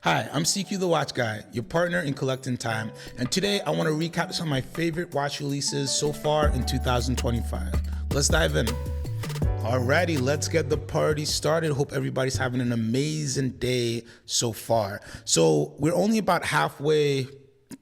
Hi, I'm CQ the Watch Guy, your partner in collecting time, and today I want to recap some of my favorite watch releases so far in 2025. Let's dive in. Alrighty, let's get the party started. Hope everybody's having an amazing day so far. So we're only about halfway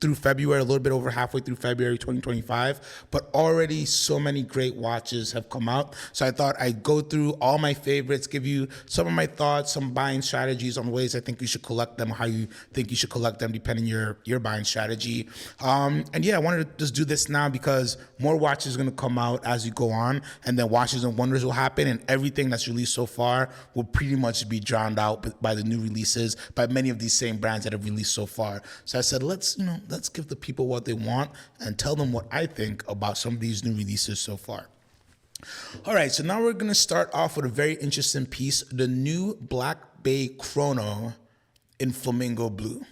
through February, a little bit over halfway through February 2025, but already so many great watches have come out. So I thought I'd go through all my favorites, give you some of my thoughts, some buying strategies on ways I think you should collect them, how you think you should collect them, depending your buying strategy. And yeah, I wanted to just do this now because more watches are going to come out as you go on, and then Watches and Wonders will happen, and everything that's released so far will pretty much be drowned out by the new releases by many of these same brands that have released so far. So I said, let's give the people what they want and tell them what I think about some of these new releases so far. All right, so now we're going to start off with a very interesting piece, the new Black Bay Chrono in Flamingo Blue.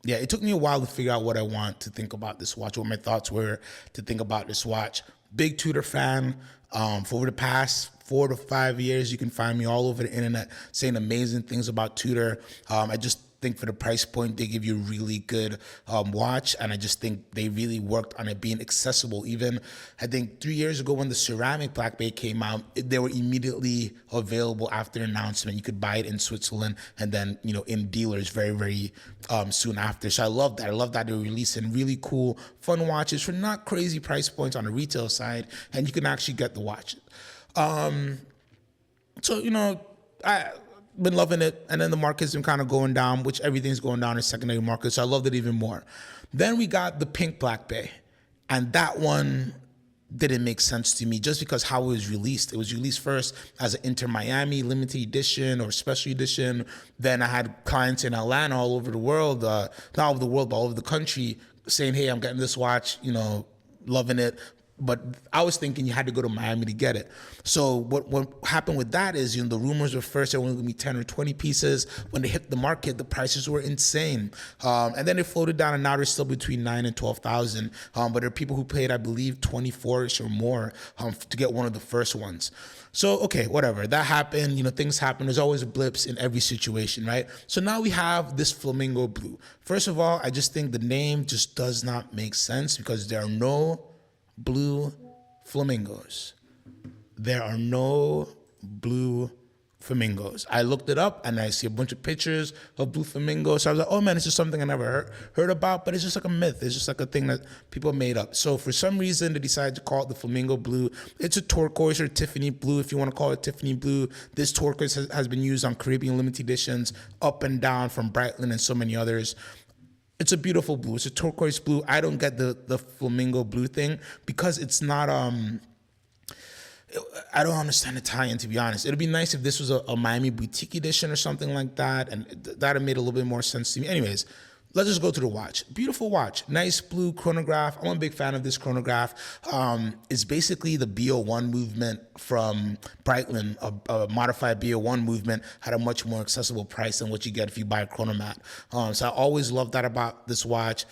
Yeah, it took me a while to figure out what I want to think about this watch, what my thoughts were to think about this watch. Big Tudor fan. For over the past 4 to 5 years, you can find me all over the internet saying amazing things about Tudor. I just think for the price point, they give you a really good watch, and I just think they really worked on it being accessible. Even I think 3 years ago when the ceramic Black Bay came out, they were immediately available after announcement. You could buy it in Switzerland and then in dealers very soon after. So I love that. I love that they're releasing really cool, fun watches for not crazy price points on the retail side, and you can actually get the watch. I've been loving it, and then the market's been kind of going down, which everything's going down in secondary markets, so I loved it even more. Then we got the pink Black Bay, and that one didn't make sense to me just because how it was released. It was released first as an Inter Miami limited edition or special edition. Then I had clients in Atlanta all over the world, not all over the world, but all over the country saying, hey, I'm getting this watch, loving it. But I was thinking you had to go to Miami to get it. So what happened with that is, the rumors were first there were only going to be 10 or 20 pieces. When they hit the market, the prices were insane. And then it floated down, and now they're still between 9,000 and 12,000. But there are people who paid, I believe, 24-ish or more to get one of the first ones. So, okay, whatever. That happened. Things happen. There's always blips in every situation, right? So now we have this Flamingo Blue. First of all, I just think the name just does not make sense because there are no blue flamingos. There are no blue flamingos. I looked it up and I see a bunch of pictures of blue flamingos. So I was like, oh man, it's just something I never heard about, but it's just like a myth. It's just like a thing that people made up. So for some reason, they decided to call it the Flamingo Blue. It's a turquoise or Tiffany blue, if you want to call it Tiffany blue. This turquoise has been used on Caribbean limited editions up and down from Breitling and so many others. It's a beautiful blue. It's a turquoise blue. I don't get the flamingo blue thing because it's not, I don't understand the tie-in, to be honest. It'd be nice if this was a Miami boutique edition or something like that, and that'd have made a little bit more sense to me. Anyways, let's just go to the watch. Beautiful watch. Nice blue chronograph. I'm a big fan of this chronograph. It's basically the BO1 movement from Breitling. A modified BO1 movement had a much more accessible price than what you get if you buy a chronomat. So I always love that about this watch.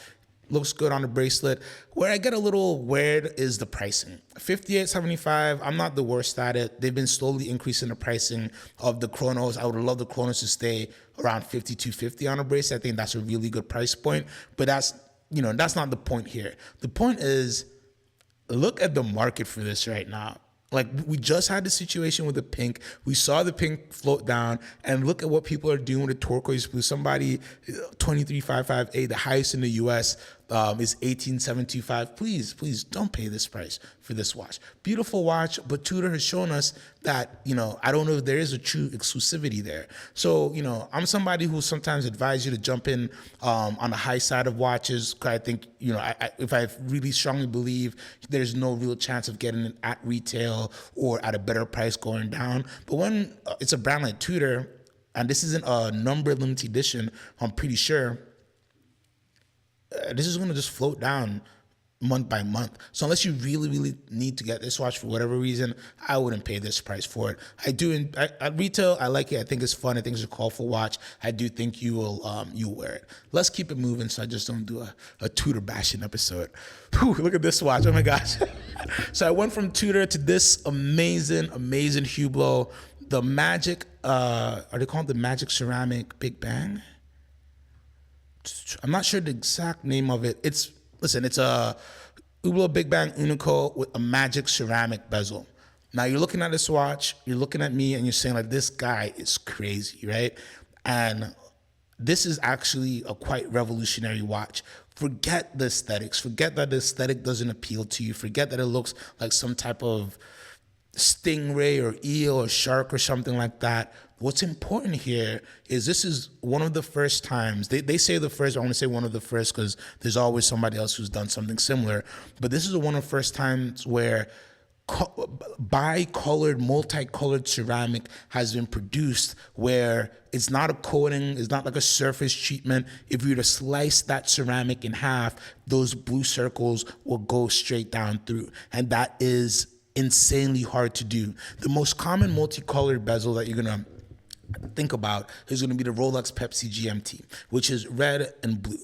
Looks good on the bracelet. Where I get a little weird is the pricing. $58.75. I'm not the worst at it. They've been slowly increasing the pricing of the Chronos. I would love the Chronos to stay around $52.50 on a bracelet. I think that's a really good price point. But that's not the point here. The point is, look at the market for this right now. Like, we just had the situation with the pink. We saw the pink float down, and look at what people are doing with the turquoise blue. Somebody, 23,558, the highest in the U.S., is 18,725. Please don't pay this price for this watch. Beautiful watch, but Tudor has shown us that, I don't know if there is a true exclusivity there. So, I'm somebody who sometimes advise you to jump in on the high side of watches. I think, if I really strongly believe there's no real chance of getting it at retail or at a better price going down. But when it's a brand like Tudor, and this isn't a numbered limited edition, I'm pretty sure, this is going to just float down month by month. So unless you really need to get this watch for whatever reason, I wouldn't pay this price for it. At retail, I like it. I think it's fun. I think it's a colorful watch. I do think you'll wear it. Let's keep it moving so I just don't do a Tudor bashing episode. Whew, look at this watch. Oh my gosh. So I went from Tudor to this amazing Hublot. the Magic, are they called the Magic Ceramic Big Bang? I'm not sure the exact name of it. It's a Hublot Big Bang Unico with a Magic Ceramic bezel. Now you're looking at this watch, you're looking at me, and you're saying like, this guy is crazy, right? And this is actually a quite revolutionary watch. Forget the aesthetics. Forget that the aesthetic doesn't appeal to you. Forget that it looks like some type of stingray or eel or shark or something like that. What's important here is this is one of the first times, they say the first, I want to say one of the first because there's always somebody else who's done something similar, but this is one of the first times where bi-colored, multicolored ceramic has been produced, where it's not a coating, it's not like a surface treatment. If you were to slice that ceramic in half, those blue circles will go straight down through. And that is insanely hard to do. The most common multicolored bezel that you're gonna think about is gonna be the Rolex Pepsi GMT, which is red and blue.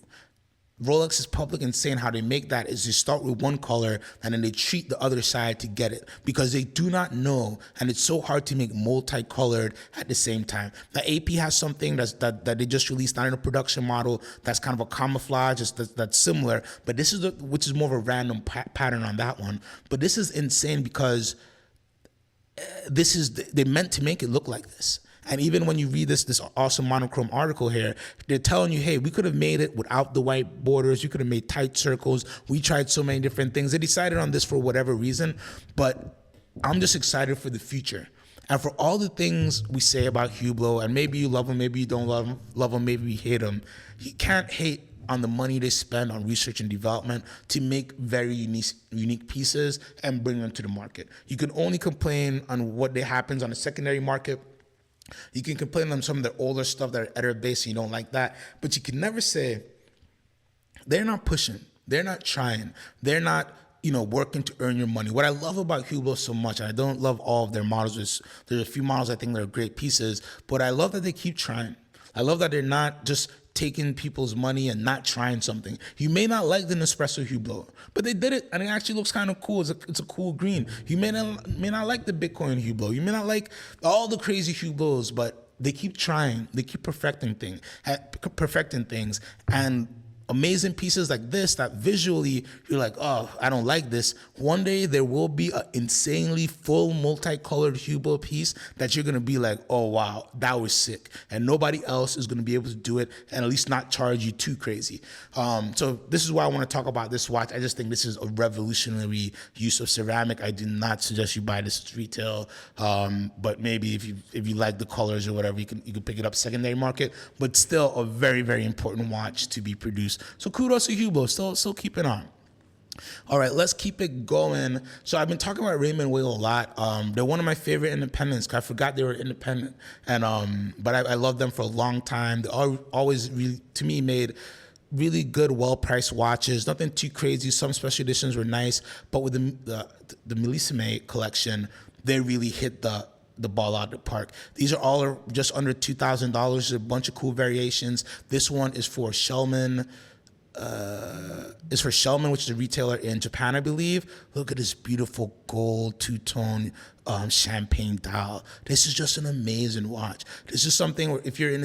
Rolex is public in saying how they make that is they start with one color and then they treat the other side to get it, because they do not know, and it's so hard to make multicolored at the same time. The AP has something that they just released, not in a production model, that's kind of a camouflage, that's similar, but this is which is more of a random pattern on that one. But this is insane because they meant to make it look like this. And even when you read this awesome monochrome article here, they're telling you, hey, we could have made it without the white borders. You could have made tight circles. We tried so many different things. They decided on this for whatever reason, but I'm just excited for the future. And for all the things we say about Hublot, and maybe you love them, maybe you don't love them, maybe you hate them, you can't hate on the money they spend on research and development to make very unique pieces and bring them to the market. You can only complain on what happens on the secondary market. You can complain on some of the older stuff that are editor-based and you don't like that, but you can never say they're not pushing, they're not trying, they're not, working to earn your money. What I love about Hublot so much, and I don't love all of their models, there's a few models I think that are great pieces, but I love that they keep trying. I love that they're not just taking people's money and not trying something. You may not like the Nespresso Hublot, but they did it and it actually looks kind of cool. It's a cool green. You may not like the Bitcoin Hublot. You may not like all the crazy Hublots, but they keep trying. They keep perfecting things. And amazing pieces like this that visually you're like, oh, I don't like this. One day there will be an insanely full multicolored Hublot piece that you're gonna be like, oh wow, that was sick. And nobody else is gonna be able to do it and at least not charge you too crazy. So this is why I wanna talk about this watch. I just think this is a revolutionary use of ceramic. I do not suggest you buy this at retail, but maybe if you like the colors or whatever, you can pick it up secondary market, but still a very, very important watch to be produced. So kudos to Hublot, still keep it on. All right, let's keep it going. So I've been talking about Raymond Weil a lot. They're one of my favorite independents. I forgot they were independent, and but I loved them for a long time. They always really, to me, made really good, well-priced watches. Nothing too crazy. Some special editions were nice, but with the Millesime collection, they really hit the ball out of the park. These are all just under $2,000. There's a bunch of cool variations. This one is for Shellman. Which is a retailer in Japan, I believe. Look at this beautiful gold two-tone champagne dial. This is just an amazing watch. This is something where if you're in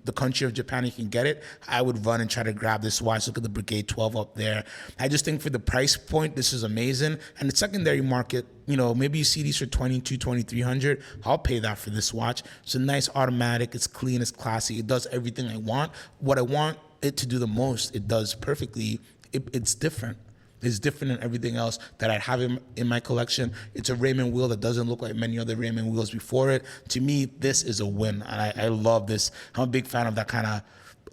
the country of Japan, you can get it. I would run and try to grab this watch. Look at the Brigade 12 up there. I just think for the price point, this is amazing. And the secondary market, maybe you see these for $2,200, $2,300. I'll pay that for this watch. It's a nice automatic. It's clean. It's classy. It does everything I want. What I want it to do the most, it does perfectly. It's different. It's different than everything else that I have in my collection. It's a Raymond Weil that doesn't look like many other Raymond Weils before it. To me, this is a win, and I love this. I'm a big fan of that kind of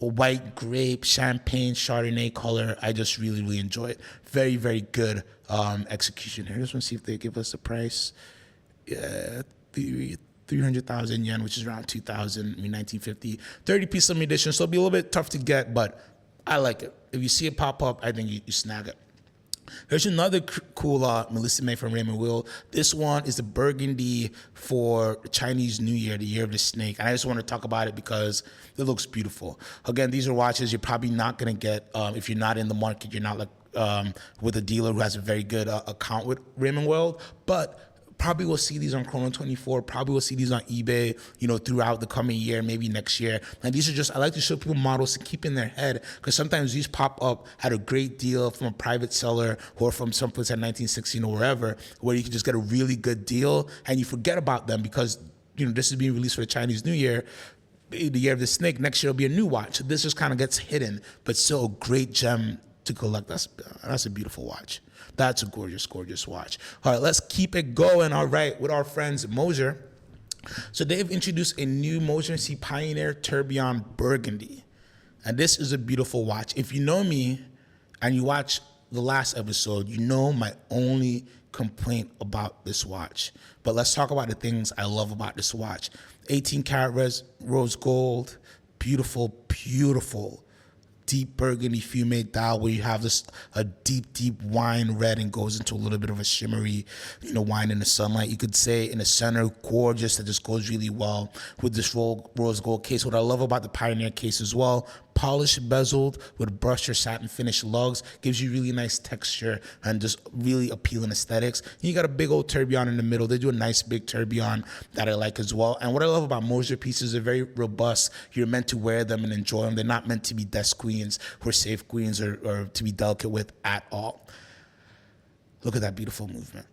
white grape, champagne, Chardonnay color. I just really, really enjoy it. Very, very good execution here. I just want to see if they give us a price. Yeah, 300,000 yen, which is around 1950. 30-piece limited edition, so it'll be a little bit tough to get, but I like it. If you see it pop up, I think you snag it. Here's another cool Millesime from Raymond Weil. This one is the Burgundy for Chinese New Year, the year of the snake. And I just want to talk about it because it looks beautiful. Again, these are watches you're probably not going to get if you're not in the market. You're not like with a dealer who has a very good account with Raymond Weil. But Probably will see these on Chrono 24. Probably will see these on eBay, throughout the coming year, maybe next year. And these are just, I like to show people models to keep in their head, because sometimes these pop up at a great deal from a private seller or from someplace at 1916 or wherever, where you can just get a really good deal and you forget about them because, this is being released for the Chinese New Year, the year of the snake. Next year will be a new watch. So this just kind of gets hidden, but still a great gem to collect. That's a beautiful watch. That's a gorgeous, gorgeous watch. All right, let's keep it going. All right, with our friends Moser. So they've introduced a new Moser & Pioneer Tourbillon Burgundy. And this is a beautiful watch. If you know me and you watch the last episode, you know my only complaint about this watch. But let's talk about the things I love about this watch. 18 karat rose gold, beautiful, beautiful deep burgundy fumé dial, where you have this a deep wine red and goes into a little bit of a shimmery, wine in the sunlight. You could say in the center, gorgeous, that just goes really well with this rose gold case. What I love about the Pioneer case as well, polished bezeled with brushed or satin finish lugs, gives you really nice texture and just really appealing aesthetics. And you got a big old tourbillon in the middle. They do a nice big tourbillon that I like as well. And what I love about Moser pieces, they're very robust. You're meant to wear them and enjoy them. They're not meant to be desk queens or safe queens or to be delicate with at all. Look at that beautiful movement.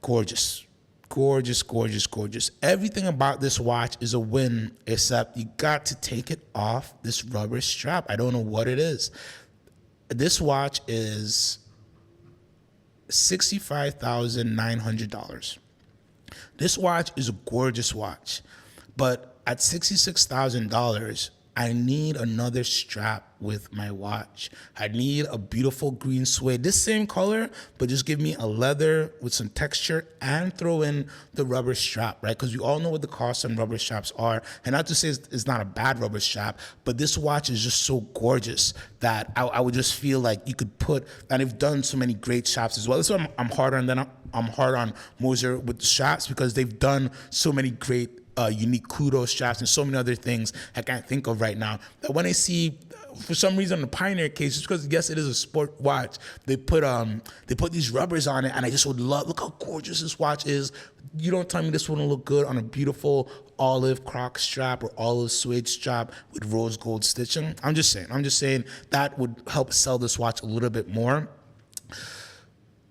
Gorgeous. Gorgeous, gorgeous, gorgeous. Everything about this watch is a win, except you got to take it off this rubber strap. I don't know what it is. This watch is $65,900. This watch is a gorgeous watch, but at $66,000, I need another strap with my watch. I need a beautiful green suede, this same color, but just give me a leather with some texture and throw in the rubber strap, right? Because we all know what the cost on rubber straps are. And not to say it's not a bad rubber strap, but this watch is just so gorgeous that I would just feel like you could put, and they've done so many great straps as well. That's why I'm hard on them. I'm hard on Moser with the straps, because they've done so many great unique kudo straps and so many other things I can't think of right now. That when I see, for some reason, the Pioneer case, just because yes, it is a sport watch, they put these rubbers on it, and I just would love. Look how gorgeous this watch is. You don't tell me this wouldn't look good on a beautiful olive croc strap or olive suede strap with rose gold stitching. I'm just saying that would help sell this watch a little bit more.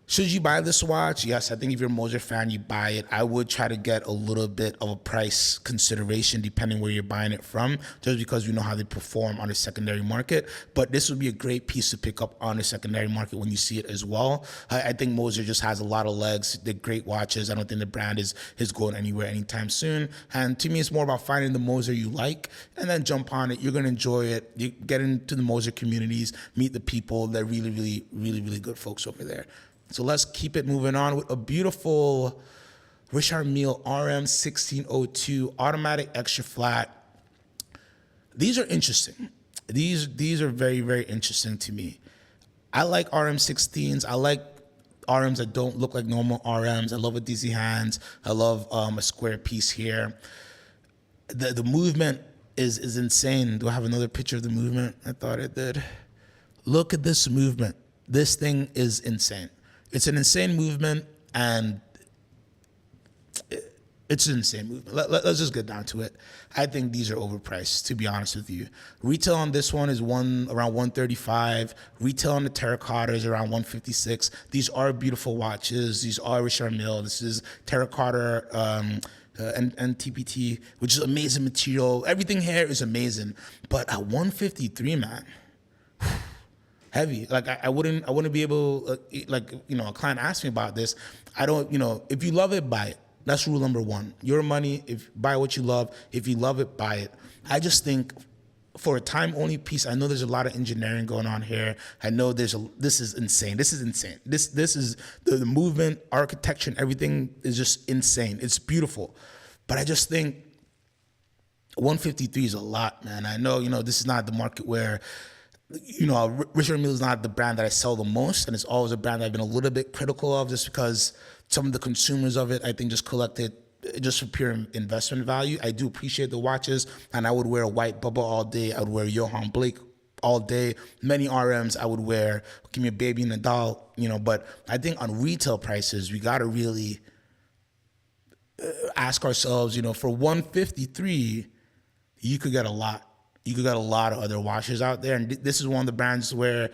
Should you buy this watch? Yes, I think if you're a Moser fan, you buy it. I would try to get a little bit of a price consideration depending where you're buying it from, just because we know how they perform on the secondary market. But this would be a great piece to pick up on the secondary market when you see it as well. I think Moser just has a lot of legs. They're great watches. I don't think the brand is going anywhere anytime soon. And to me, it's more about finding the Moser you like and then jump on it. You're going to enjoy it. You get into the Moser communities, meet the people. They're really, really, really, really good folks over there. So let's keep it moving on with a beautiful Richard Mille RM 1602 automatic extra flat. These are interesting. These are very, very interesting to me. I like RM16s. I like RMs that don't look like normal RMs. I love a dizzy hands. I love a square piece here. The movement is insane. Do I have another picture of the movement? I thought I did. Look at this movement. This thing is insane. It's an insane movement, and it's an insane movement. Let's just get down to it. I think these are overpriced, to be honest with you. Retail on this one is around $135. Retail on the terracotta is around $156. These are beautiful watches. These are Richard Mille. This is terracotta and TPT, which is amazing material. Everything here is amazing. But at $153, man. Heavy. Like I wouldn't be able, a client asked me about this. I don't, if you love it, buy it. That's rule number one. Your money, buy what you love. If you love it, buy it. I just think for a time only piece, I know there's a lot of engineering going on here. I know this is insane. This is insane. This is the movement, architecture, and everything is just insane. It's beautiful. But I just think 153 is a lot, man. I know, this is not the market where, Richard Mille is not the brand that I sell the most, and it's always a brand that I've been a little bit critical of, just because some of the consumers of it, I think, just collect it just for pure investment value. I do appreciate the watches, and I would wear a white bubble all day. I would wear Johann Blake all day. Many RMs I would wear, give me a baby and a doll, but I think on retail prices, we got to really ask ourselves, for 153, you could get a lot. You could get a lot of other watches out there. And this is one of the brands where,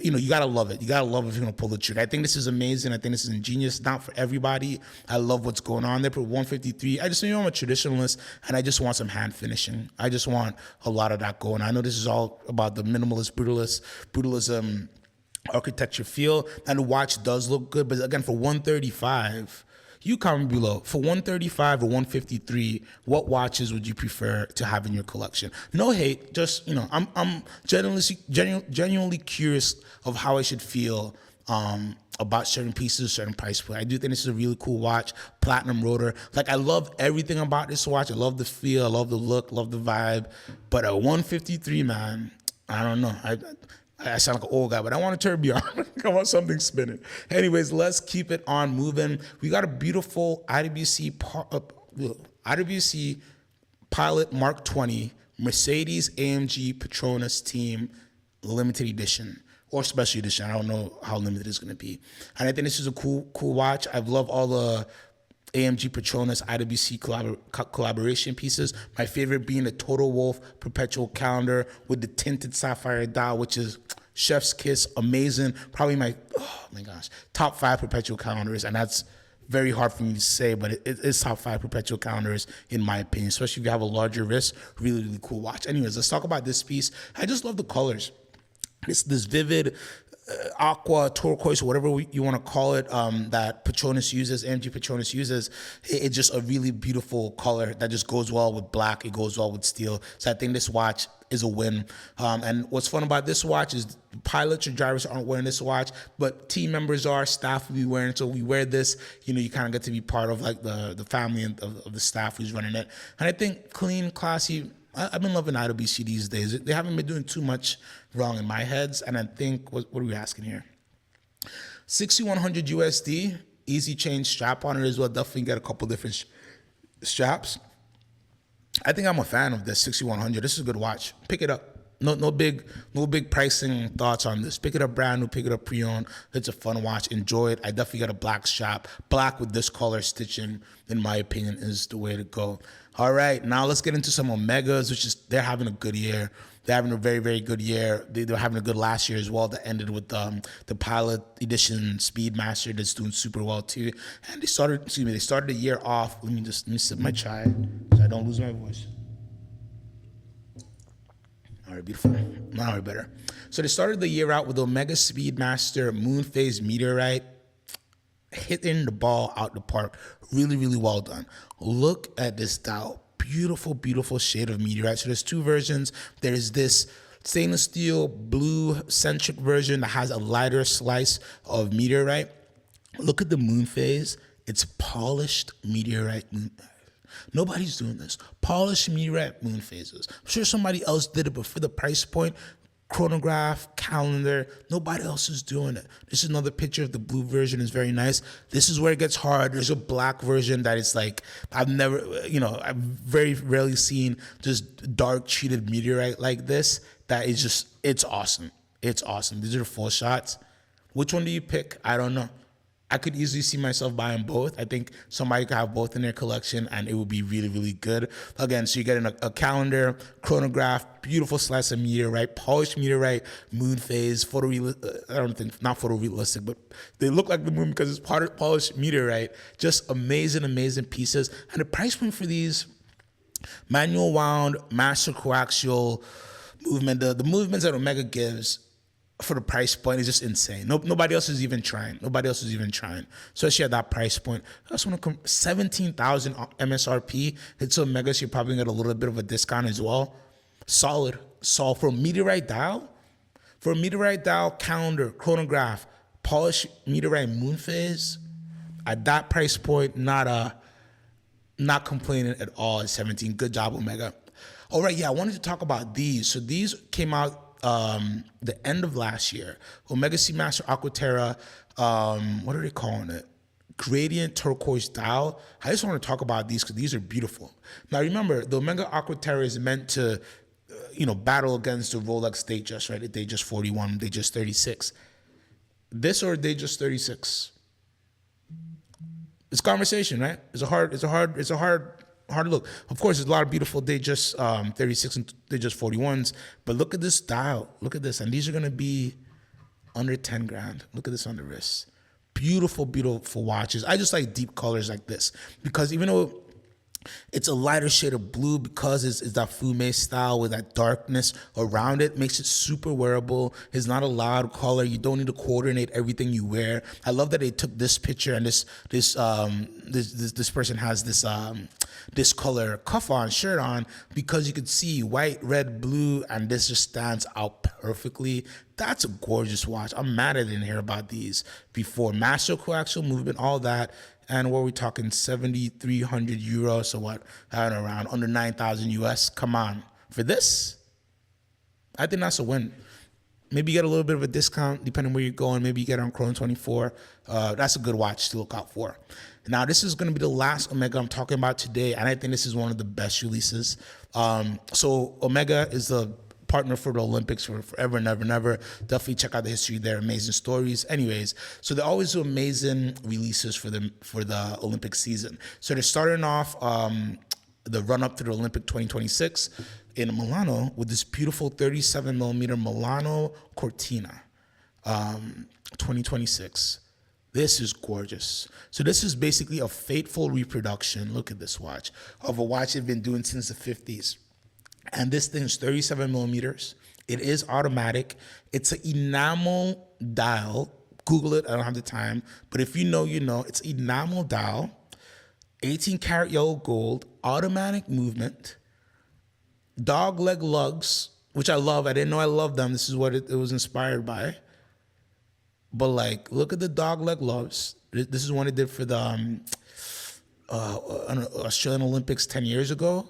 you got to love it. You got to love it if you're going to pull the trigger. I think this is amazing. I think this is ingenious. Not for everybody. I love what's going on there. But 153, I'm a traditionalist, and I just want some hand finishing. I just want a lot of that going. I know this is all about the minimalist, brutalism, architecture feel, and the watch does look good. But again, for 135, you comment below. For 135 or 153, what watches would you prefer to have in your collection? No hate, just I'm genuinely curious of how I should feel about certain pieces, certain price point. I do think this is a really cool watch, platinum rotor. Like, I love everything about this watch. I love the feel, I love the look, love the vibe. But at 153, man, I don't know. I sound like an old guy, but I want a tourbillon. I want something spinning. Anyways, let's keep it on moving. We got a beautiful IWC Pilot Mark 20 Mercedes AMG-Petronas Team limited edition or special edition. I don't know how limited it's going to be. And I think this is a cool watch. I love all the AMG-Petronas IWC collaboration pieces. My favorite being the Total Wolf Perpetual Calendar with the tinted sapphire dial, which is chef's kiss, amazing. Probably my top 5 perpetual calendars, and that's very hard for me to say, but it is top 5 perpetual calendars in my opinion, especially if you have a larger wrist. Really, really cool watch. Anyways, let's talk about this piece. I just love the colors. This vivid aqua, turquoise, whatever you want to call it, that Petronas uses, AMG Petronas uses. It's just a really beautiful color that just goes well with black. It goes well with steel. So I think this watch is a win. And what's fun about this watch is pilots or drivers aren't wearing this watch, but team members are, staff will be wearing it. So we wear this, you kind of get to be part of like the family of the staff who's running it. And I think clean, classy. I've been loving IWC these days. They haven't been doing too much wrong in my heads. And I think, what are we asking here? 6,100 USD, easy chain strap on it as well. Definitely get a couple different straps. I think I'm a fan of this 6,100. This is a good watch. Pick it up. No big pricing thoughts on this. Pick it up brand new, pick it up pre-owned. It's a fun watch. Enjoy it. I definitely got a black strap. Black with this color stitching, in my opinion, is the way to go. All right, now let's get into some Omegas, which is, they're having a good year. They're having a very, very good year. They were having a good last year as well. That ended with the Pilot Edition Speedmaster that's doing super well too. And they started the year off. Let me sip my chai so I don't lose my voice. All right, beautiful. Now we're better. So they started the year out with Omega Speedmaster Moonphase Meteorite, hitting the ball out the park. Really, really well done. Look at this dial. Beautiful, beautiful shade of Meteorite. So there's 2 versions. There's this stainless steel blue-centric version that has a lighter slice of Meteorite. Look at the Moonphase. It's polished Meteorite Moonphase. Nobody's doing this. Polished Meteorite Moonphases. I'm sure somebody else did it, but for the price point, chronograph, calendar, nobody else is doing it. This is another picture of the blue version. Is very nice. This is where it gets hard. There's a black version that is like, I've very rarely seen just dark treated Meteorite like this. That is just, it's awesome. It's awesome. These are the full shots. Which one do you pick? I don't know. I could easily see myself buying both. I think somebody could have both in their collection and it would be really, really good. Again, so you're getting a calendar, chronograph, beautiful slice of Meteorite, polished Meteorite, Moonphase, not photorealistic, but they look like the moon because it's part of polished Meteorite. Just amazing, amazing pieces. And the price point for these, manual wound, master coaxial movement, the movements that Omega gives, for the price point is just insane. Nobody else is even trying. Especially at that price point. I just want to come 17,000 MSRP. It's Omega, so you're probably gonna get a little bit of a discount as well. Solid for a Meteorite dial. For a Meteorite dial, calendar, chronograph, polished Meteorite Moonphase. At that price point, not complaining at all at 17. Good job, Omega. All right, I wanted to talk about these. So these came out the end of last year. Omega Seamaster Aqua Terra, what are they calling it? Gradient turquoise dial. I just want to talk about these because these are beautiful. Now remember, the Omega Aqua Terra is meant to, battle against the Rolex Datejust, right? The Datejust 41, Datejust 36. This or Datejust 36? It's conversation, right? It's a hard look. Of course, there's a lot of beautiful Datejust 36 and Datejust 41s, but look at this dial. Look at this, and these are gonna be under 10 grand. Look at this on the wrist. Beautiful, beautiful watches. I just like deep colors like this because even though it's a lighter shade of blue, because it's that fume style with that darkness around it, makes it super wearable. It's not a loud color. You don't need to coordinate everything you wear. I love that they took this picture and this person has this color cuff on, shirt on, because you could see white, red, blue, and this just stands out perfectly. That's a gorgeous watch. I'm mad I didn't hear about these before. Master coaxial movement, all that. And what are we talking, 7,300 euros, so what, around under 9,000 US, come on. For this, I think that's a win. Maybe you get a little bit of a discount depending where you're going. Maybe you get it on Chrono 24. That's a good watch to look out for. Now, this is going to be the last Omega I'm talking about today, and I think this is one of the best releases. So Omega is the partner for the Olympics for forever and ever and ever. Definitely check out the history there. Amazing stories. Anyways, so they always do amazing releases for the Olympic season. So they're starting off the run up to the Olympic 2026 in Milano with this beautiful 37 millimeter Milano Cortina 2026. This is gorgeous. So this is basically a faithful reproduction. Look at this watch of a watch they've been doing since the 50s. And this thing is 37 millimeters. It is automatic. It's an enamel dial. Google it. I don't have the time. But if you know, you know. It's enamel dial, 18 karat yellow gold, automatic movement, dog leg lugs, which I love. I didn't know I loved them. This is what it was inspired by. But like, look at the dog leg lugs. This is one it did for the Australian Olympics 10 years ago.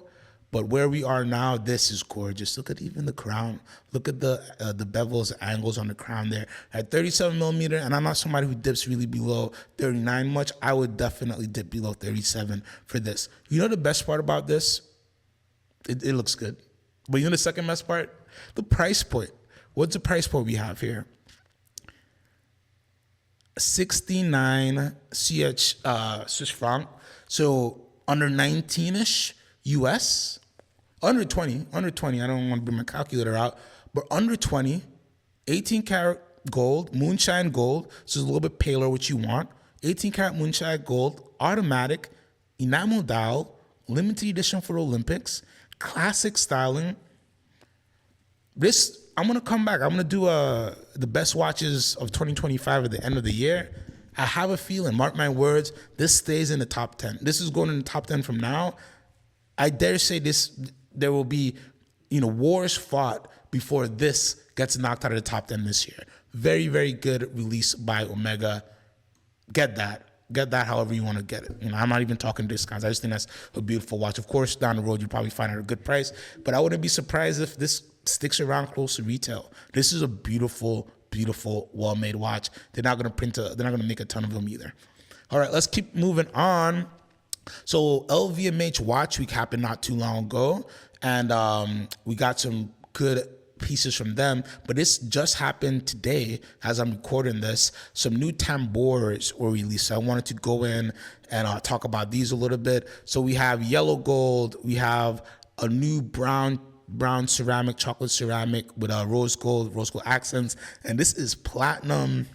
But where we are now, this is gorgeous. Look at even the crown. Look at the bevels, the angles on the crown there. At 37 millimeter, and I'm not somebody who dips really below 39 much. I would definitely dip below 37 for this. You know the best part about this? It looks good. But you know the second best part? The price point. What's the price point we have here? 69 CH Swiss franc. So under 19-ish. US, under 20, I don't want to bring my calculator out, but under 20, 18 karat gold, moonshine gold, so it's a little bit paler what you want, 18 karat moonshine gold, automatic, enamel dial, limited edition for the Olympics, classic styling. This, I'm going to come back. I'm going to do the best watches of 2025 at the end of the year. I have a feeling, mark my words, this stays in the top 10. This is going in the top 10 from now. I dare say there will be, wars fought before this gets knocked out of the top 10 this year. Very, very good release by Omega. Get that however you want to get it. I'm not even talking discounts. I just think that's a beautiful watch. Of course, down the road, you'll probably find it at a good price, but I wouldn't be surprised if this sticks around close to retail. This is a beautiful, beautiful, well-made watch. They're not going to make a ton of them either. All right, let's keep moving on. So LVMH Watch Week happened not too long ago, and we got some good pieces from them, but this just happened today as I'm recording this. Some new tambours were released, so I wanted to go in and talk about these a little bit. So we have yellow gold, we have a new brown ceramic, chocolate ceramic with rose gold accents, and this is platinum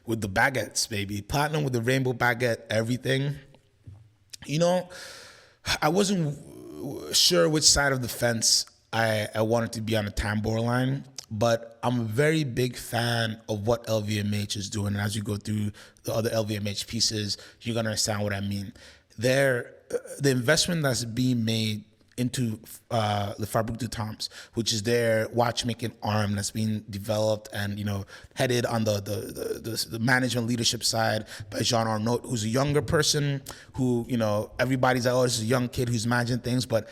with the baguettes, baby. Platinum with the rainbow baguette, everything. I wasn't sure which side of the fence I wanted to be on the Tambour line, but I'm a very big fan of what LVMH is doing. And as you go through the other LVMH pieces, you're going to understand what I mean. The investment that's being made into the Fabrique du Temps, which is their watchmaking arm that's being developed and headed on the management leadership side by Jean Arnault, who's a younger person who everybody's like, oh, this is a young kid who's managing things, but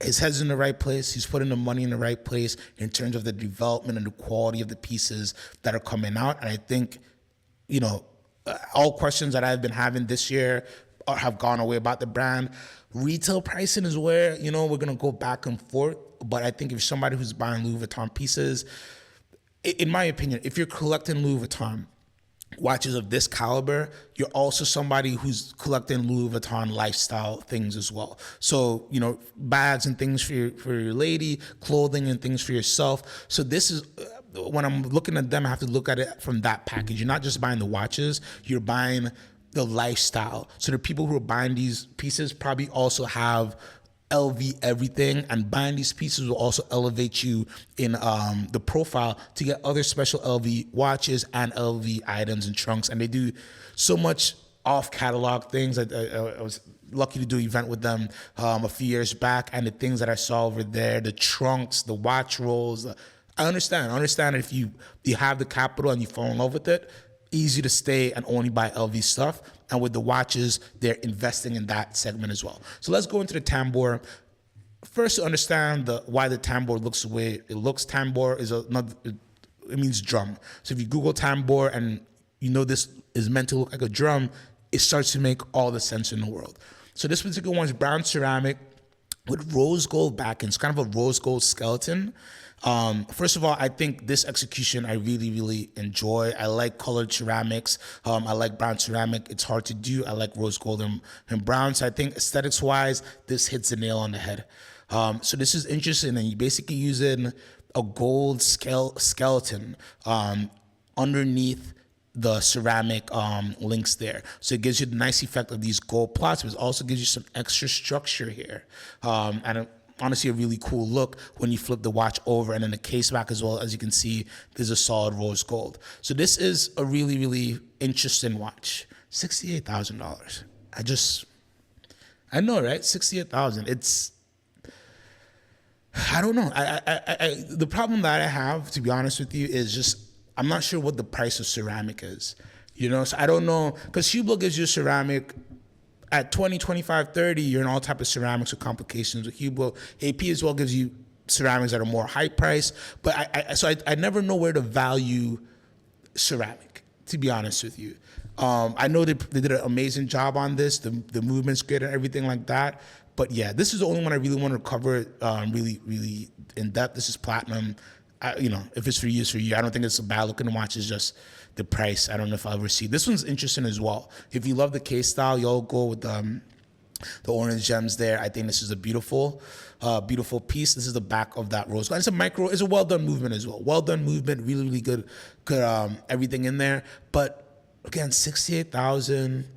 his head's in the right place. He's putting the money in the right place in terms of the development and the quality of the pieces that are coming out. And I think all questions that I've been having this year have gone away about the brand. Retail pricing is where, we're going to go back and forth. But I think if somebody who's buying Louis Vuitton pieces, in my opinion, if you're collecting Louis Vuitton, watches of this caliber, you're also somebody who's collecting Louis Vuitton lifestyle things as well. So, you know, bags and things for your lady, clothing and things for yourself. So this is, when I'm looking at them, I have to look at it from that package. You're not just buying the watches, you're buying the lifestyle. So the people who are buying these pieces probably also have LV everything, and buying these pieces will also elevate you in the profile to get other special LV watches and LV items and trunks. And they do so much off catalog things. I was lucky to do an event with them a few years back, and the things that I saw over there, the trunks, the watch rolls, I understand if you have the capital and you fall in love with it, easy to stay and only buy LV stuff. And with the watches, they're investing in that segment as well. So let's go into the Tambour. First, to understand why the Tambour looks the way it looks. Tambour is it means drum. So if you Google Tambour and you know this is meant to look like a drum, it starts to make all the sense in the world. So this particular one is brown ceramic with rose gold backing. It's kind of a rose gold skeleton. First of all, I think this execution I really, really enjoy. I like colored ceramics. I like brown ceramic. It's hard to do. I like rose gold and brown. So I think aesthetics wise, this hits the nail on the head. So this is interesting, and you basically using a gold skeleton underneath the ceramic links there. So it gives you the nice effect of these gold plots, but it also gives you some extra structure here. And honestly, a really cool look when you flip the watch over, and then the case back as well. As you can see, there's a solid rose gold. So this is a really, really interesting watch. $68,000. I know, right? $68,000. I don't know. The problem that I have, to be honest with you, is just I'm not sure what the price of ceramic is. You know, so I don't know, because Hublot gives you ceramic at 20, 25, 30, you're in all type of ceramics with complications with Hublot. AP as well gives you ceramics that are more high price, but I never know where to value ceramic, to be honest with you. I know they did an amazing job on this, the movement's good and everything like that, but yeah, this is the only one I really want to cover really, really in depth. This is platinum. You know, if it's for you, it's for you. I don't think it's a bad looking watch. It's just the price. I don't know if I'll ever see. This one's interesting as well. If you love the case style, you'll go with the orange gems there. I think this is a beautiful piece. This is the back of that rose. And it's a well done movement as well. Well done movement, really, really good everything in there. But again, 68,000,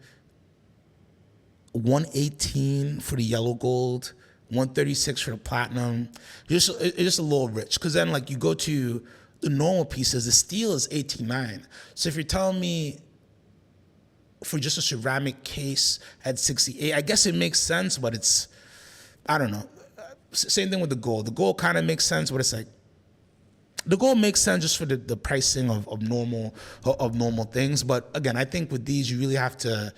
118 for the yellow gold. 136 for the platinum. It's just a little rich, because then like you go to the normal pieces, the steel is 89. So if you're telling me for just a ceramic case at 68, I guess it makes sense, but it's, I don't know. Same thing with the gold. The gold kind of makes sense, but it's like, the gold makes sense just for the pricing of normal things. But again, I think with these, you really have to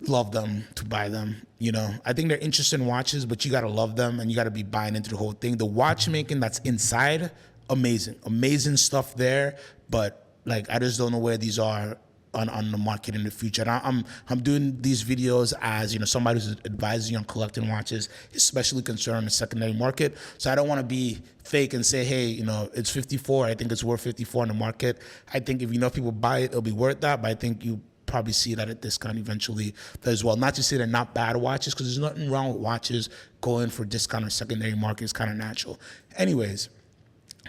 love them to buy them. You know, I think they're interesting watches, but you got to love them and you got to be buying into the whole thing. The watchmaking that's inside, amazing stuff there. But like, I just don't know where these are on the market in the future. And I'm doing these videos as, you know, somebody who's advising on collecting watches, especially concerned on the secondary market. So I don't want to be fake and say, hey, you know, it's 54. I think it's worth 54 in the market. I think if enough people buy it, it'll be worth that. But I think you probably see that at discount eventually as well. Not to say they're not bad watches, because there's nothing wrong with watches going for discount or secondary market. It's kind of natural. Anyways,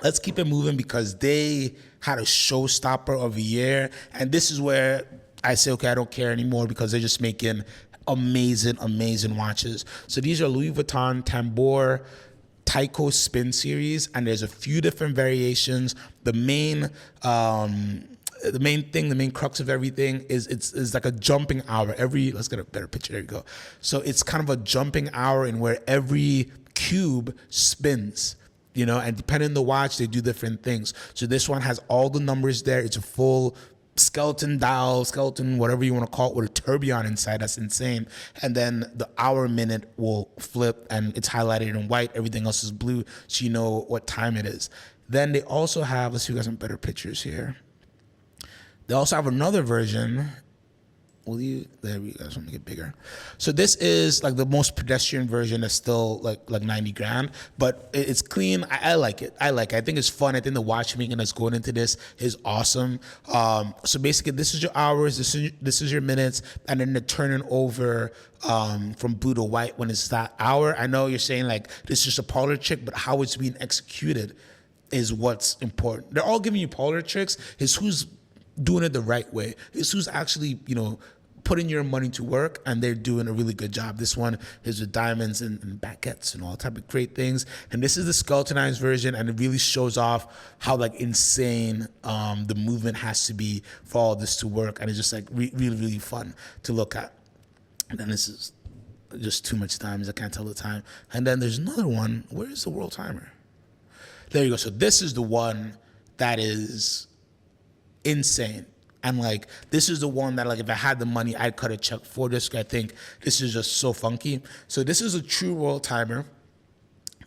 let's keep it moving, because they had a showstopper of a year, and this is where I say, okay, I don't care anymore, because they're just making amazing watches. So these are Louis Vuitton Tambour Taiko spin series, and there's a few different variations. The main crux of everything is it's like a jumping hour. Let's get a better picture. There you go. So it's kind of a jumping hour in where every cube spins, you know, and depending on the watch, they do different things. So this one has all the numbers there. It's a full skeleton dial, whatever you want to call it, with a tourbillon inside. That's insane. And then the hour minute will flip, and it's highlighted in white. Everything else is blue, so you know what time it is. Then they also have, let's see if we got some better pictures here. They also have another version Will you? There we go. I just want to make it bigger. So this is like the most pedestrian version. That's still like 90 grand, but it's clean. I like it. I think it's fun. I think the watchmaking that's going into this is awesome. So basically, this is your hours. This is your minutes, and then the turning over from blue to white when it's that hour. I know you're saying like this is just a parlor trick, but how it's being executed is what's important. They're all giving you parlor tricks. It's who's doing it the right way. It's who's actually, putting your money to work, and they're doing a really good job. This one is with diamonds and baguettes and all type of great things. And this is the skeletonized version, and it really shows off how like insane the movement has to be for all this to work. And it's just like really, really fun to look at. And then this is just too much time, I can't tell the time. And then there's another one. Where is the world timer? There you go. So this is the one that is insane. And like, this is the one that like, if I had the money, I'd cut a check for this. I think this is just so funky. So this is a true world timer,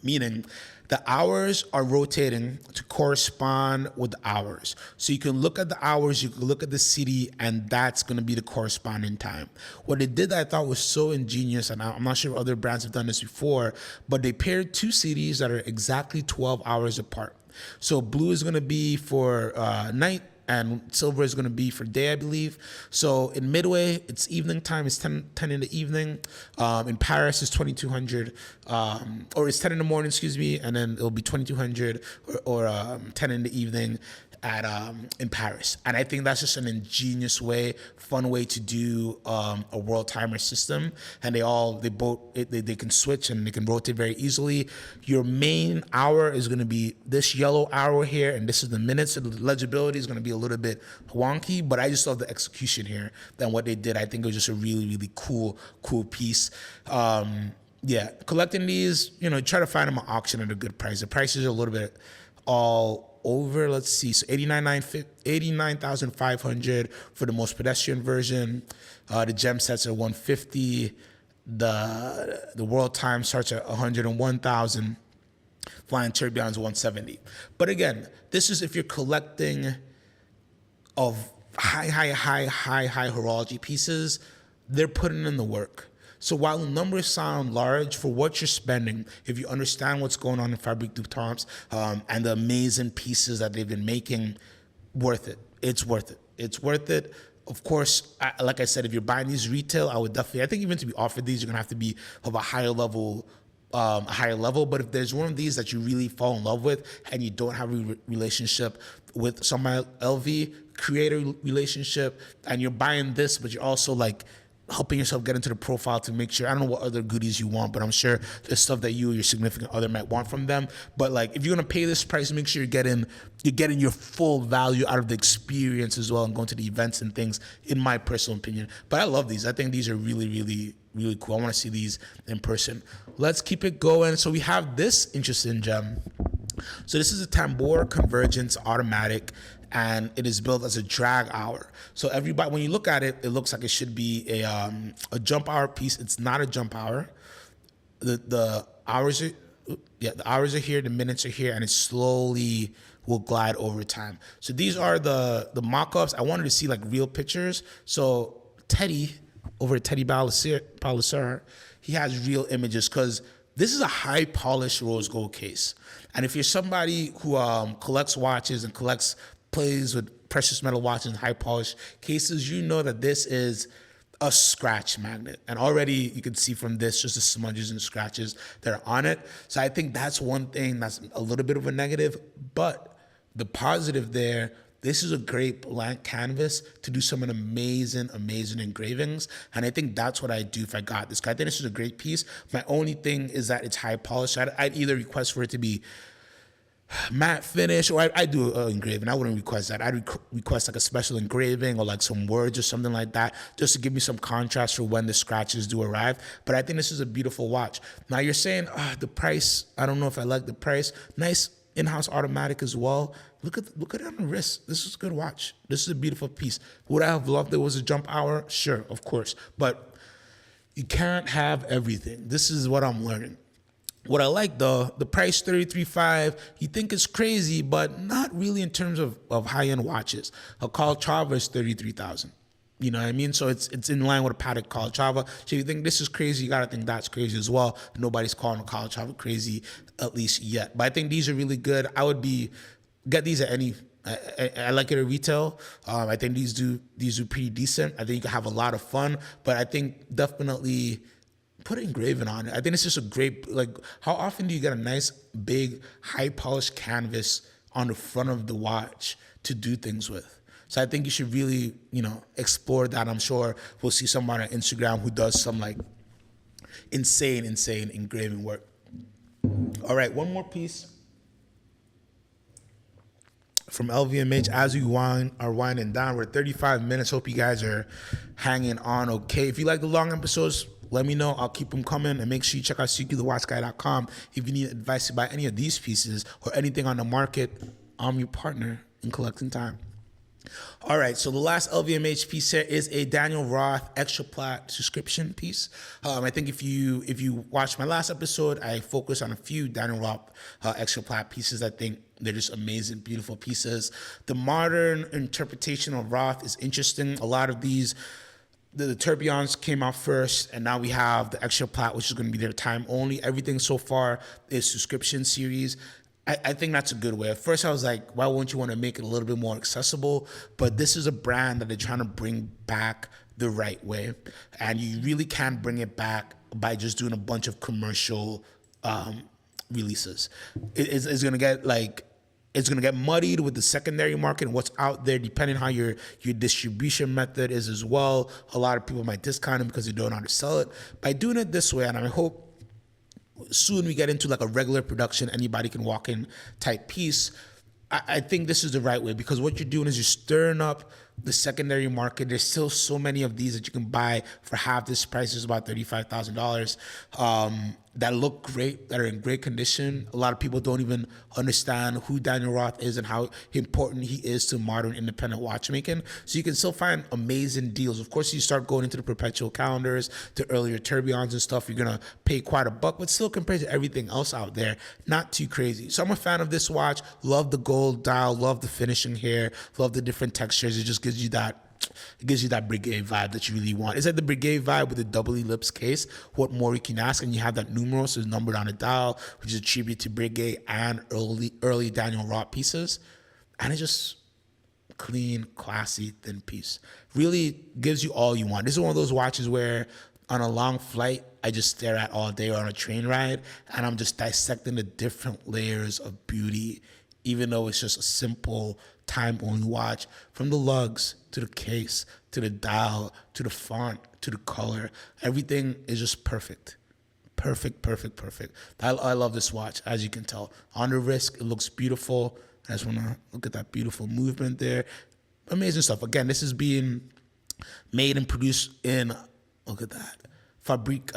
meaning the hours are rotating to correspond with the hours. So you can look at the hours, you can look at the city, and that's gonna be the corresponding time. What they did that I thought was so ingenious, and I'm not sure if other brands have done this before, but they paired two cities that are exactly 12 hours apart. So blue is gonna be for night, and silver is going to be for day, I believe. So in Midway, it's evening time. It's 10 in the evening. In Paris, it's 2200, or it's 10 in the morning, excuse me, and then it'll be 2200 or 10 in the evening at in Paris. And I think that's just an ingenious way, fun way to do a world timer system. And they can switch and they can rotate very easily. Your main hour is going to be this yellow hour here, and this is the minutes. So the legibility is going to be a little bit wonky, but I just love the execution here than what they did. I think it was just a really, really cool piece. Yeah, collecting these, try to find them at auction at a good price. The prices are a little bit all over. Let's see, so 89,500 for the most pedestrian version. The gem sets are 150. The world time starts at 101,000. Flying Tourbillon's 170. But again, this is if you're collecting of high horology pieces, they're putting in the work. So while the numbers sound large for what you're spending, if you understand what's going on in Fabrique du Temps and the amazing pieces that they've been making, worth it. It's worth it. It's worth it. Of course, like I said, if you're buying these retail, I think even to be offered these, you're gonna have to be of a higher level. But if there's one of these that you really fall in love with and you don't have a relationship with somebody LV, create a relationship, and you're buying this, but you're also like helping yourself get into the profile to make sure, I don't know what other goodies you want, but I'm sure there's stuff that you or your significant other might want from them. But like, if you're gonna pay this price, make sure you're getting your full value out of the experience as well, and going to the events and things, in my personal opinion. But I love these. I think these are really, really, really cool. I wanna see these in person. Let's keep it going. So we have this interesting gem. So this is a Tambour Convergence automatic, and it is built as a drag hour. So everybody, when you look at it, it looks like it should be a jump hour piece. It's not a jump hour. The hours are, the hours are here, the minutes are here, and it slowly will glide over time. So these are the mock-ups. I wanted to see like real pictures. So Teddy, over at Teddy Palliser, he has real images, because this is a high polished rose gold case. And if you're somebody who collects watches and plays with precious metal watches and high polished cases, you know that this is a scratch magnet. And already you can see from this just the smudges and scratches that are on it. So I think that's one thing that's a little bit of a negative, but the positive there, this is a great blank canvas to do some amazing engravings. And I think that's what I'd do if I got this. I think this is a great piece. My only thing is that it's high polished. I'd either request for it to be matte finish, or I do engraving. I wouldn't request that. I'd request like a special engraving or like some words or something like that, just to give me some contrast for when the scratches do arrive. But I think this is a beautiful watch. Now you're saying the price, I don't know if I like the price. Nice in-house automatic as well. Look at it on the wrist. This is a good watch. This is a beautiful piece. Would I have loved it was a jump hour? Sure, of course. But you can't have everything. This is what I'm learning. What I like though, the price $33,500, you think it's crazy, but not really in terms of high-end watches. A Carl Chava is $33,000. You know what I mean? So it's in line with a Patek Calatrava. So if you think this is crazy, you got to think that's crazy as well. Nobody's calling a Calatrava crazy, at least yet. But I think these are really good. I would get these at any. I like it at retail. I think these do pretty decent. I think you can have a lot of fun. But I think definitely put engraving on it. I think it's just a great, like, how often do you get a nice, big, high-polished canvas on the front of the watch to do things with? So I think you should really, explore that. I'm sure we'll see someone on Instagram who does some, like, insane engraving work. All right, one more piece from LVMH as we are winding down. We're 35 minutes. Hope you guys are hanging on okay. If you like the long episodes, let me know. I'll keep them coming. And make sure you check out CQTheWatchGuy.com. If you need advice to buy any of these pieces or anything on the market, I'm your partner in collecting time. All right, so the last LVMH piece here is a Daniel Roth extra plat Souscription piece. I think if you watched my last episode, I focused on a few Daniel Roth extra plat pieces. I think they're just amazing, beautiful pieces. The modern interpretation of Roth is interesting. A lot of these, the tourbillons came out first, and now we have the extra plat, which is going to be their time only. Everything so far is Souscription series. I think that's a good way. At first, I was like, why wouldn't you want to make it a little bit more accessible? But this is a brand that they're trying to bring back the right way. And you really can't bring it back by just doing a bunch of commercial releases. It's going to get it's going to get muddied with the secondary market and what's out there, depending on how your distribution method is as well. A lot of people might discount them because they don't know how to sell it. By doing it this way, and I hope soon we get into like a regular production, anybody can walk in type piece, I think this is the right way, because what you're doing is you're stirring up the secondary market. There's still so many of these that you can buy for half this price, is about $35,000, that look great, that are in great condition. A lot of people don't even understand who Daniel Roth is and how important he is to modern independent watchmaking. So you can still find amazing deals. Of course, you start going into the perpetual calendars, the earlier tourbillons and stuff, you're gonna pay quite a buck, but still compared to everything else out there, not too crazy. So I'm a fan of this watch. Love the gold dial, love the finishing here, love the different textures. It just gives you that Brigade vibe that you really want. It's like the Brigade vibe with the double ellipse case. What more you can ask? And you have that numeral, so it's numbered on the dial, which is a tribute to Brigade and early Daniel Roth pieces. And it's just clean, classy, thin piece. Really gives you all you want. This is one of those watches where on a long flight, I just stare at all day, or on a train ride, and I'm just dissecting the different layers of beauty, even though it's just a simple time-only watch. From the lugs to the case, to the dial, to the font, to the color, everything is just perfect. Perfect. I love this watch, as you can tell. On the wrist, it looks beautiful. I just want to look at that beautiful movement there. Amazing stuff. Again, this is being made and produced in, look at that, Fabrique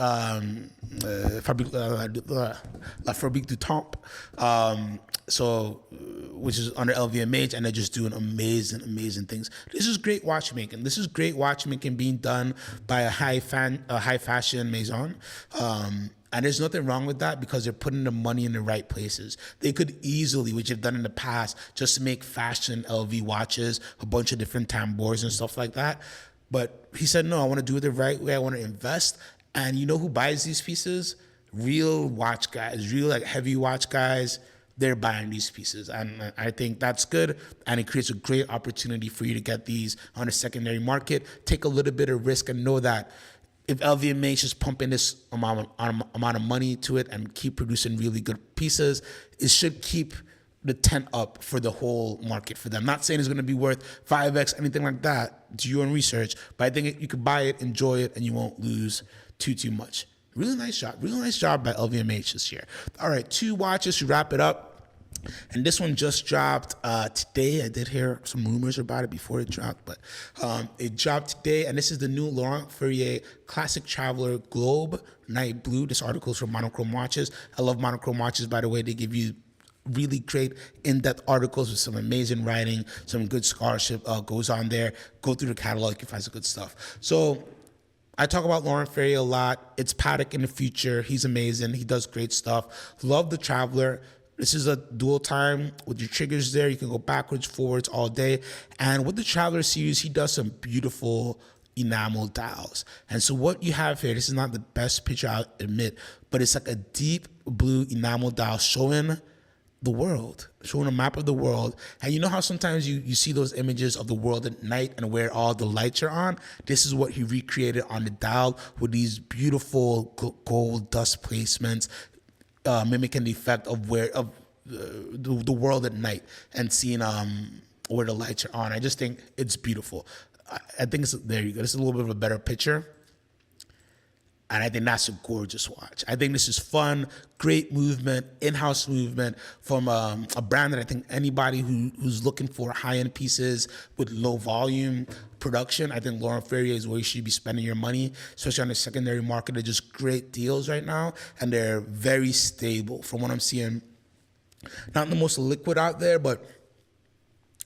du Temps, which is under LVMH, and they're just doing amazing things. This is great watchmaking. This is great watchmaking being done by a high fashion maison. And there's nothing wrong with that, because they're putting the money in the right places. They could easily, which they've done in the past, just make fashion LV watches, a bunch of different tambours and stuff like that. But he said, no, I want to do it the right way. I want to invest. And you know who buys these pieces? Real watch guys, real like heavy watch guys. They're buying these pieces. And I think that's good. And it creates a great opportunity for you to get these on the secondary market. Take a little bit of risk and know that if LVMH is pumping this amount of money to it and keep producing really good pieces, it should keep the tent up for the whole market for them. Not saying it's going to be worth 5x, anything like that. Do your own research. But I think you could buy it, enjoy it, and you won't lose too much. Really nice job by LVMH this year. All right, 2 watches to wrap it up. And this one just dropped today. I did hear some rumors about it before it dropped, but it dropped today. And this is the new Laurent Ferrier Classic Traveler Globe Night Blue. This article is from Monochrome Watches. I love Monochrome Watches, by the way. They give you really great in-depth articles with some amazing writing, some good scholarship goes on there. Go through the catalog, you can find some good stuff. So I talk about Laurent Ferrier a lot. It's Patek in the future. He's amazing. He does great stuff. Love the Traveler. This is a dual time with your triggers there. You can go backwards, forwards all day. And with the Traveler series, he does some beautiful enamel dials. And so what you have here, this is not the best picture, I'll admit, but it's like a deep blue enamel dial showing the world, showing a map of the world. And you know how sometimes you see those images of the world at night and where all the lights are on? This is what he recreated on the dial with these beautiful gold dust placements, mimicking the effect of the world at night and seeing where the lights are on. I just think it's beautiful. I think there you go. This is a little bit of a better picture. And I think that's a gorgeous watch. I think this is fun, great movement, in-house movement from a brand that I think anybody who's looking for high-end pieces with low volume production, I think Laurent Ferrier is where you should be spending your money, especially on the secondary market. They're just great deals right now, and they're very stable from what I'm seeing. Not the most liquid out there, but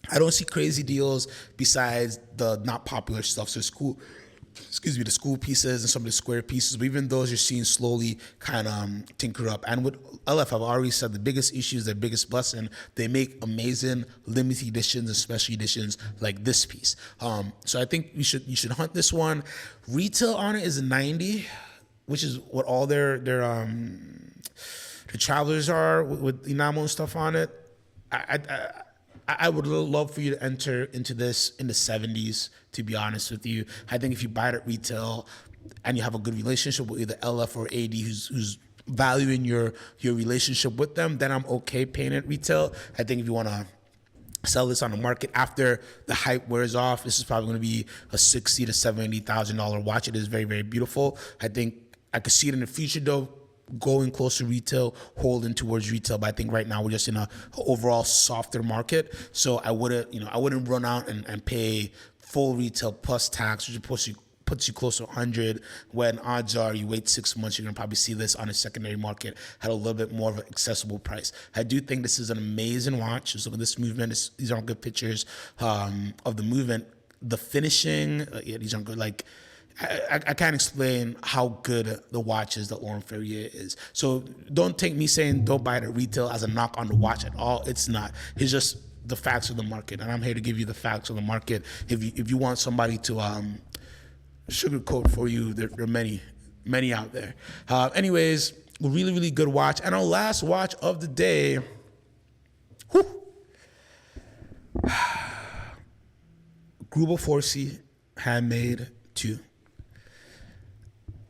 I don't see crazy deals besides the not popular stuff. So the school pieces and some of the square pieces, but even those you're seeing slowly kind of tinker up. And with LF, I've already said the biggest issue is their biggest blessing. They make amazing limited editions and special editions like this piece. So I think you should hunt this one. Retail on it is 90, which is what all their travelers are with enamel and stuff on it. I would love for you to enter into this in the 70s, to be honest with you. I think if you buy it at retail and you have a good relationship with either LF or AD who's valuing your relationship with them, then I'm okay paying it retail. I think if you want to sell this on the market after the hype wears off, this is probably going to be a $60,000 to $70,000 watch. It is very, very beautiful. I think I could see it in the future, though, going close to retail, holding towards retail. But I think right now we're just in a overall softer market. So I wouldn't run out and pay full retail plus tax, which puts you close to 100, when odds are you wait 6 months, you're going to probably see this on a secondary market at a little bit more of an accessible price. I do think this is an amazing watch. Just look at this movement. These are good pictures of the movement. The finishing, these aren't good. Like, I can't explain how good the watch is that Laurent Ferrier is. So don't take me saying don't buy it at retail as a knock on the watch at all. It's not. It's just the facts of the market, and I'm here to give you the facts of the market. If you want somebody to sugarcoat for you, there are many out there. Anyways, a really, really good watch. And our last watch of the day, Gruber Forsey Handmade 2.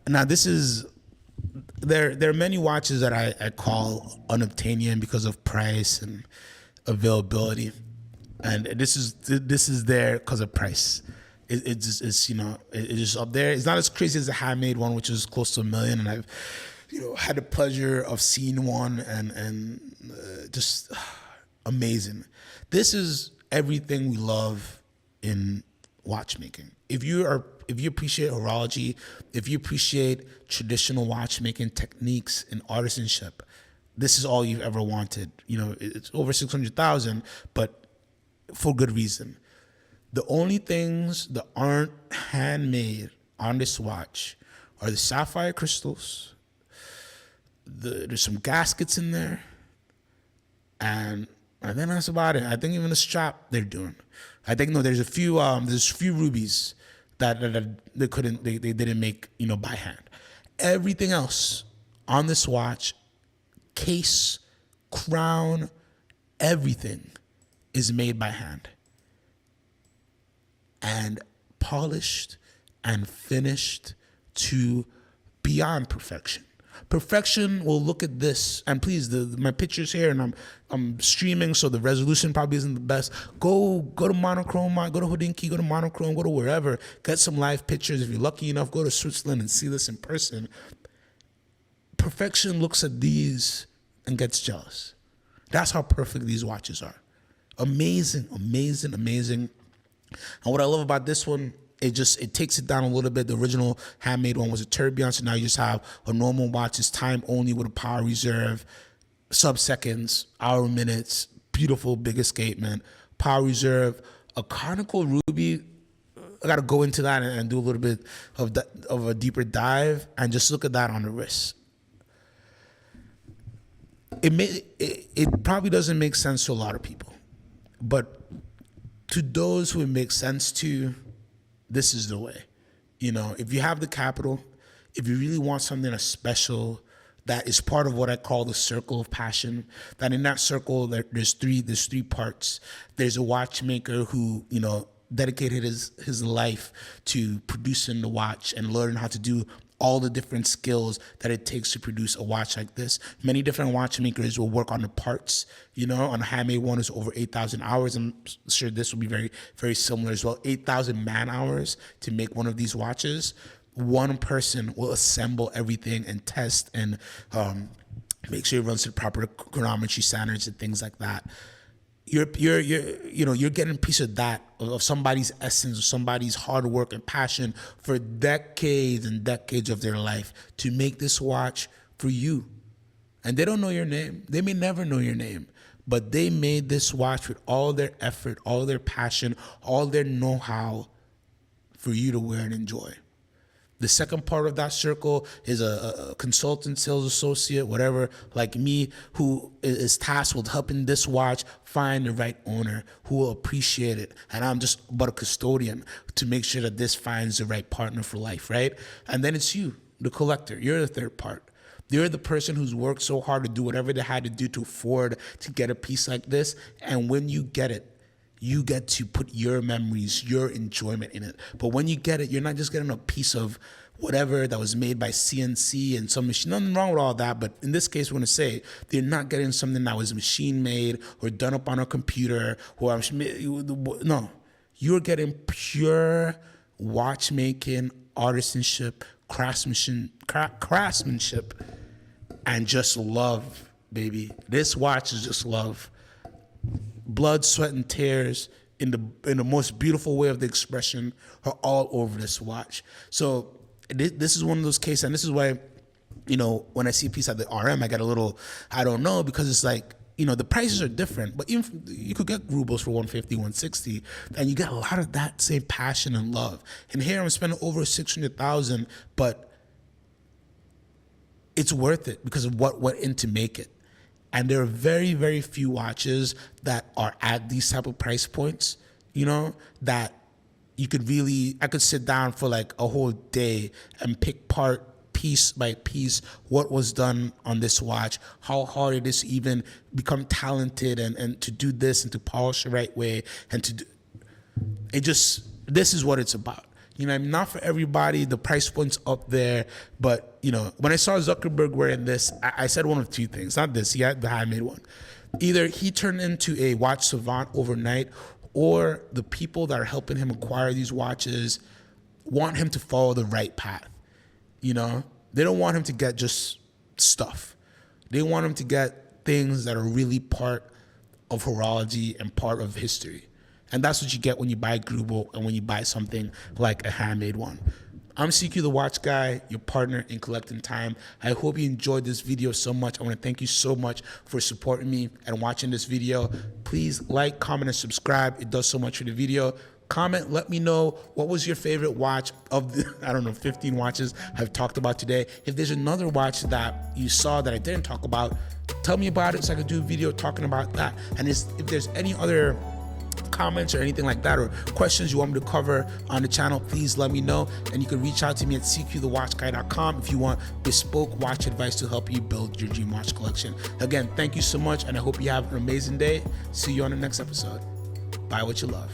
Now, there are many watches that I call unobtainium because of price and availability, and this is there because of price. It's just up there. It's not as crazy as the handmade one, which is close to $1 million, and I've had the pleasure of seeing one and just amazing. This is everything we love in watchmaking. If you appreciate horology, if you appreciate traditional watchmaking techniques and artisanship, this is all you've ever wanted. It's over 600,000, but for good reason. The only things that aren't handmade on this watch are the sapphire crystals. There's some gaskets in there, and then that's about it. I think even the strap they're doing. I think there's a few rubies that they didn't make by hand. Everything else on this watch, case, crown, everything is made by hand and polished and finished to beyond perfection. Perfection will look at this, and please, my picture's here, and I'm streaming, so the resolution probably isn't the best. Go to monochrome, go to Hodinkee, go to monochrome, go to wherever, get some live pictures. If you're lucky enough, go to Switzerland and see this in person. Perfection looks at these and gets jealous. That's how perfect these watches are. Amazing, amazing, amazing. And what I love about this one, it takes it down a little bit. The original handmade one was a tourbillon, so now you just have a normal watch. It's time only with a power reserve, sub-seconds, hour minutes, beautiful big escapement, power reserve, a conical ruby. I got to go into that and do a little bit of a deeper dive, and just look at that on the wrist. It probably doesn't make sense to a lot of people, but to those who it makes sense to, this is the way. You know, if you have the capital, if you really want something that's special, that is part of what I call the circle of passion, that in that circle, there's three parts. There's a watchmaker who, you know, dedicated his life to producing the watch and learning how to do all the different skills that it takes to produce a watch like this. Many different watchmakers will work on the parts, you know, on a handmade one is over 8,000 hours. I'm sure this will be very, very similar as well. 8,000 man hours to make one of these watches. One person will assemble everything and test and make sure it runs to the proper chronometry standards and things like that. You're getting a piece of that, of somebody's essence, of somebody's hard work and passion for decades and decades of their life to make this watch for you. And they don't know your name. They may never know your name, but they made this watch with all their effort, all their passion, all their know-how for you to wear and enjoy. The second part of that circle is a consultant, sales associate, whatever, like me, who is tasked with helping this watch find the right owner who will appreciate it. And I'm just but a custodian to make sure that this finds the right partner for life, right? And then it's you, the collector. You're the third part. You're the person who's worked so hard to do whatever they had to do to afford to get a piece like this. And when you get it, you get to put your memories, your enjoyment in it. But when you get it, you're not just getting a piece of whatever that was made by CNC and some machine. Nothing wrong with all that, but in this case, we're gonna say they're not getting something that was machine made or done up on a computer. No, you're getting pure watchmaking, artisanship, craftsmanship, and just love, baby. This watch is just love. Blood, sweat, and tears in the most beautiful way of the expression are all over this watch. So this is one of those cases, and this is why, you know, when I see a piece at the RM, I get a little, I don't know, because it's like, you know, the prices are different, but even you could get Rubles for 150, 160, and you get a lot of that same passion and love. And here I'm spending over 600,000, but it's worth it because of what went in to make it. And there are very, very few watches that are at these type of price points, you know, that you could really, I could sit down for like a whole day and pick part, piece by piece, what was done on this watch, how hard it is to even become talented and to do this and to polish the right way and to do, this is what it's about. You know, not for everybody, the price point's up there, but, you know, when I saw Zuckerberg wearing this, I said one of two things. Not this, he had the handmade one. Either he turned into a watch savant overnight, or the people that are helping him acquire these watches want him to follow the right path. You know, they don't want him to get just stuff. They want him to get things that are really part of horology and part of history. And that's what you get when you buy Hublot and when you buy something like a handmade one. I'm CQ the Watch Guy, your partner in collecting time. I hope you enjoyed this video so much. I want to thank you so much for supporting me and watching this video. Please like, comment, and subscribe. It does so much for the video. Comment, let me know what was your favorite watch of the, 15 watches I've talked about today. If there's another watch that you saw that I didn't talk about, tell me about it so I can do a video talking about that. And if there's any other comments or anything like that, or questions you want me to cover on the channel, please let me know. And you can reach out to me at cqthewatchguy.com if you want bespoke watch advice to help you build your dream watch collection. Again, thank you so much, and I hope you have an amazing day. See you on the next episode. Buy what you love.